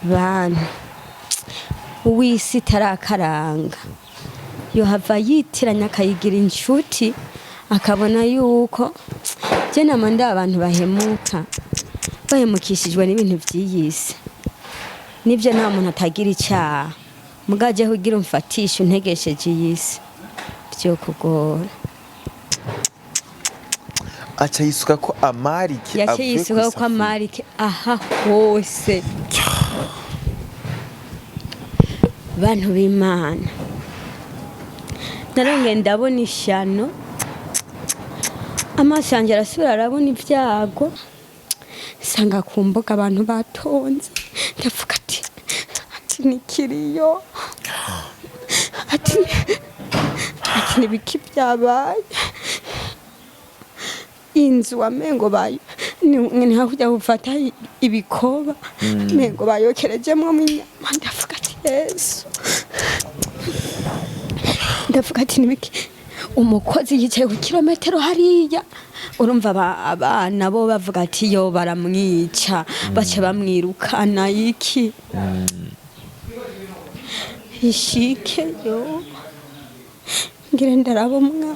bantu uw'isi itarakaranga yohava yitiranya akayigira incuti akabona yuko je namanda abantu bahemuka bahemukishijwe n'ibintu vy'iyisi nivyo nta muntu atagira icyaha mugaje kugira umfatisha untegesheje iyisi byo kugora aca yisuka ko amarike yace yisuka ko amarike aha hose bantu b'Imana narongeye ndabona ishano amaso yanjye arasubira arabona ibyago sanga ku mbuga abantu batonze ndavuga ati nikiriyo ati nibiki byabaye inzu wamengo bayo ni hakujya gufata ibikoba mengo bayokerejemwo mu nyama ndavuga ati Yesu ndavuga ati nibiki umukozi yicaye ku kilometero hariya urumva abana bo bavuga ati yo baramwica bace bamwirukana iki ishike yo ngire ndarabo mwana